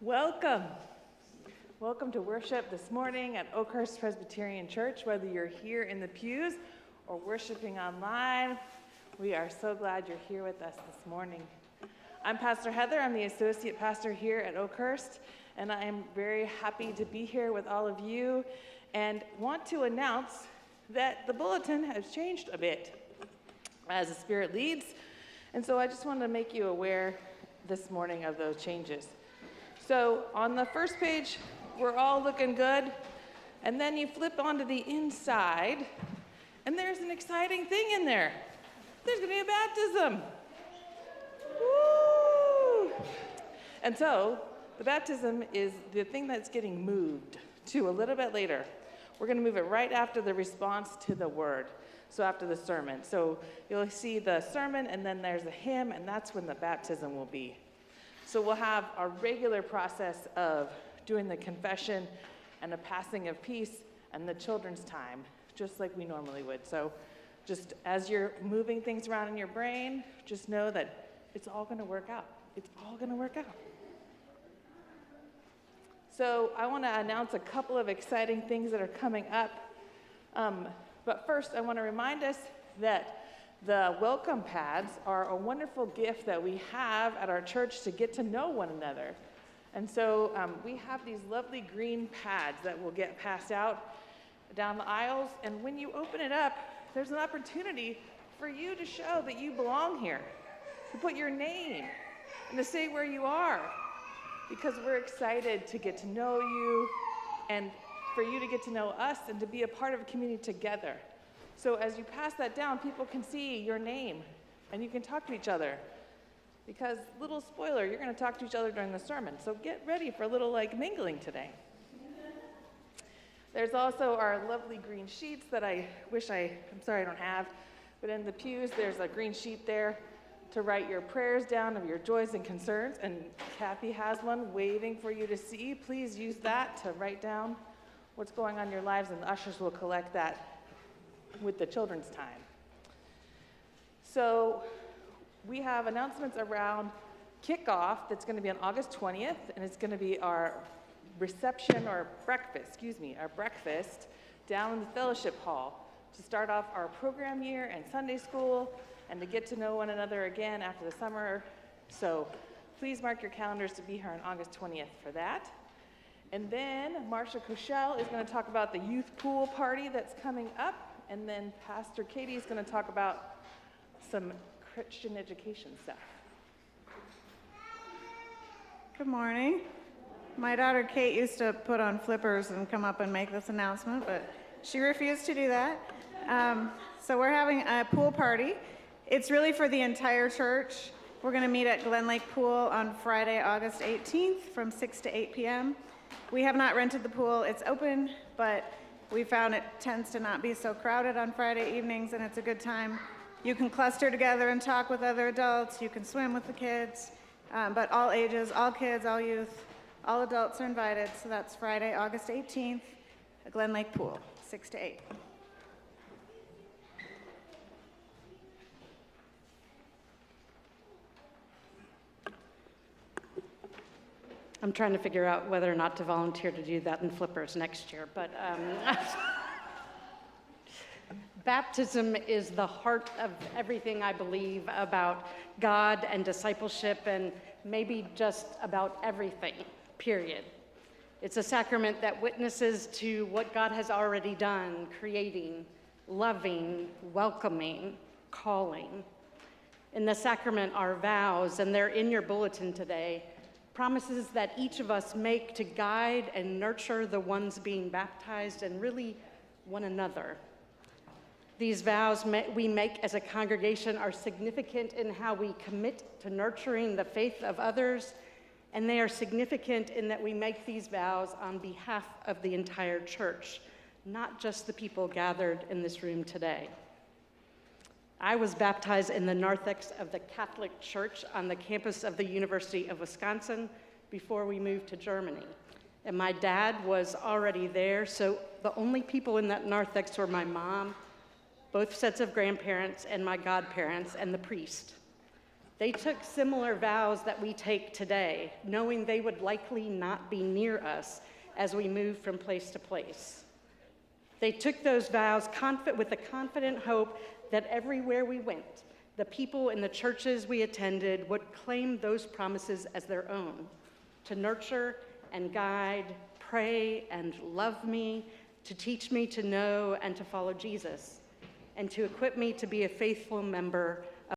Welcome. Welcome to worship this morning at Oakhurst Presbyterian Church, whether you're here in the pews or worshiping online. We are so glad you're here with us this morning. I'm Pastor Heather. I'm the associate pastor here at Oakhurst, and I am very happy to be here with all of you and want to announce that the bulletin has changed a bit as the Spirit leads. And so I just wanted to make you aware this morning of those changes. So on the first page, we're all looking good. And then you flip onto the inside, and there's an exciting thing in there. There's going to be a baptism. Woo! And so the baptism is the thing that's getting moved to a little bit later. We're going to move it right after the response to the word, so after the sermon. So you'll see the sermon, and then there's a hymn, and that's when the baptism will be. So we'll have our regular process of doing the confession and the passing of peace and the children's time, just like we normally would. So just as you're moving things around in your brain, just know that it's all going to work out. It's all going to work out. So I want to announce a couple of exciting things that are coming up. But first, I want to remind us that the welcome pads are a wonderful gift that we have at our church to get to know one another. And so we have these lovely green pads that will get passed out down the aisles. And when you open it up, there's an opportunity for you to show that you belong here, to put your name and to say where you are, because we're excited to get to know you and for you to get to know us and to be a part of a community together. So as you pass that down, people can see your name and you can talk to each other. Because, little spoiler, you're going to talk to each other during the sermon. So get ready for a little mingling today. There's also our lovely green sheets that I'm sorry I don't have. But in the pews, there's a green sheet there to write your prayers down of your joys and concerns. And Kathy has one waiting for you to see. Please use that to write down what's going on in your lives, and the ushers will collect that with the children's time. So we have announcements around kickoff that's going to be on August 20th, and it's going to be our reception or breakfast, our breakfast down in the fellowship hall to start off our program year and Sunday school and to get to know one another again after the summer. So please mark your calendars to be here on August 20th for that. And then Marsha Cushell is going to talk about the youth pool party that's coming up. And then Pastor Katie is going to talk about some Christian education stuff. Good morning. My daughter Kate used to put on flippers and come up and make this announcement, but she refused to do that. So we're having a pool party. It's really for the entire church. We're going to meet at Glen Lake Pool on Friday, August 18th from 6 to 8 p.m. We have not rented the pool. It's open, but we found it tends to not be so crowded on Friday evenings, and it's a good time. You can cluster together and talk with other adults. You can swim with the kids, but all ages, all kids, all youth, all adults are invited. So that's Friday, August 18th, at Glen Lake Pool, 6 to 8. I'm trying to figure out whether or not to volunteer to do that in flippers next year, but baptism is the heart of everything I believe about God and discipleship, and maybe just about everything, period. It's a sacrament that witnesses to what God has already done, creating, loving, welcoming, calling. In the sacrament are vows, and they're in your bulletin today, promises that each of us make to guide and nurture the ones being baptized and really one another. These vows we make as a congregation are significant in how we commit to nurturing the faith of others, and they are significant in that we make these vows on behalf of the entire church, not just the people gathered in this room today. I was baptized in the narthex of the Catholic Church on the campus of the University of Wisconsin before we moved to Germany. And my dad was already there, so the only people in that narthex were my mom, both sets of grandparents, and my godparents, and the priest. They took similar vows that we take today, knowing they would likely not be near us as we move from place to place. They took those vows with a confident hope that everywhere we went, the people in the churches we attended would claim those promises as their own, to nurture and guide, pray and love me, to teach me to know and to follow Jesus, and to equip me to be a faithful member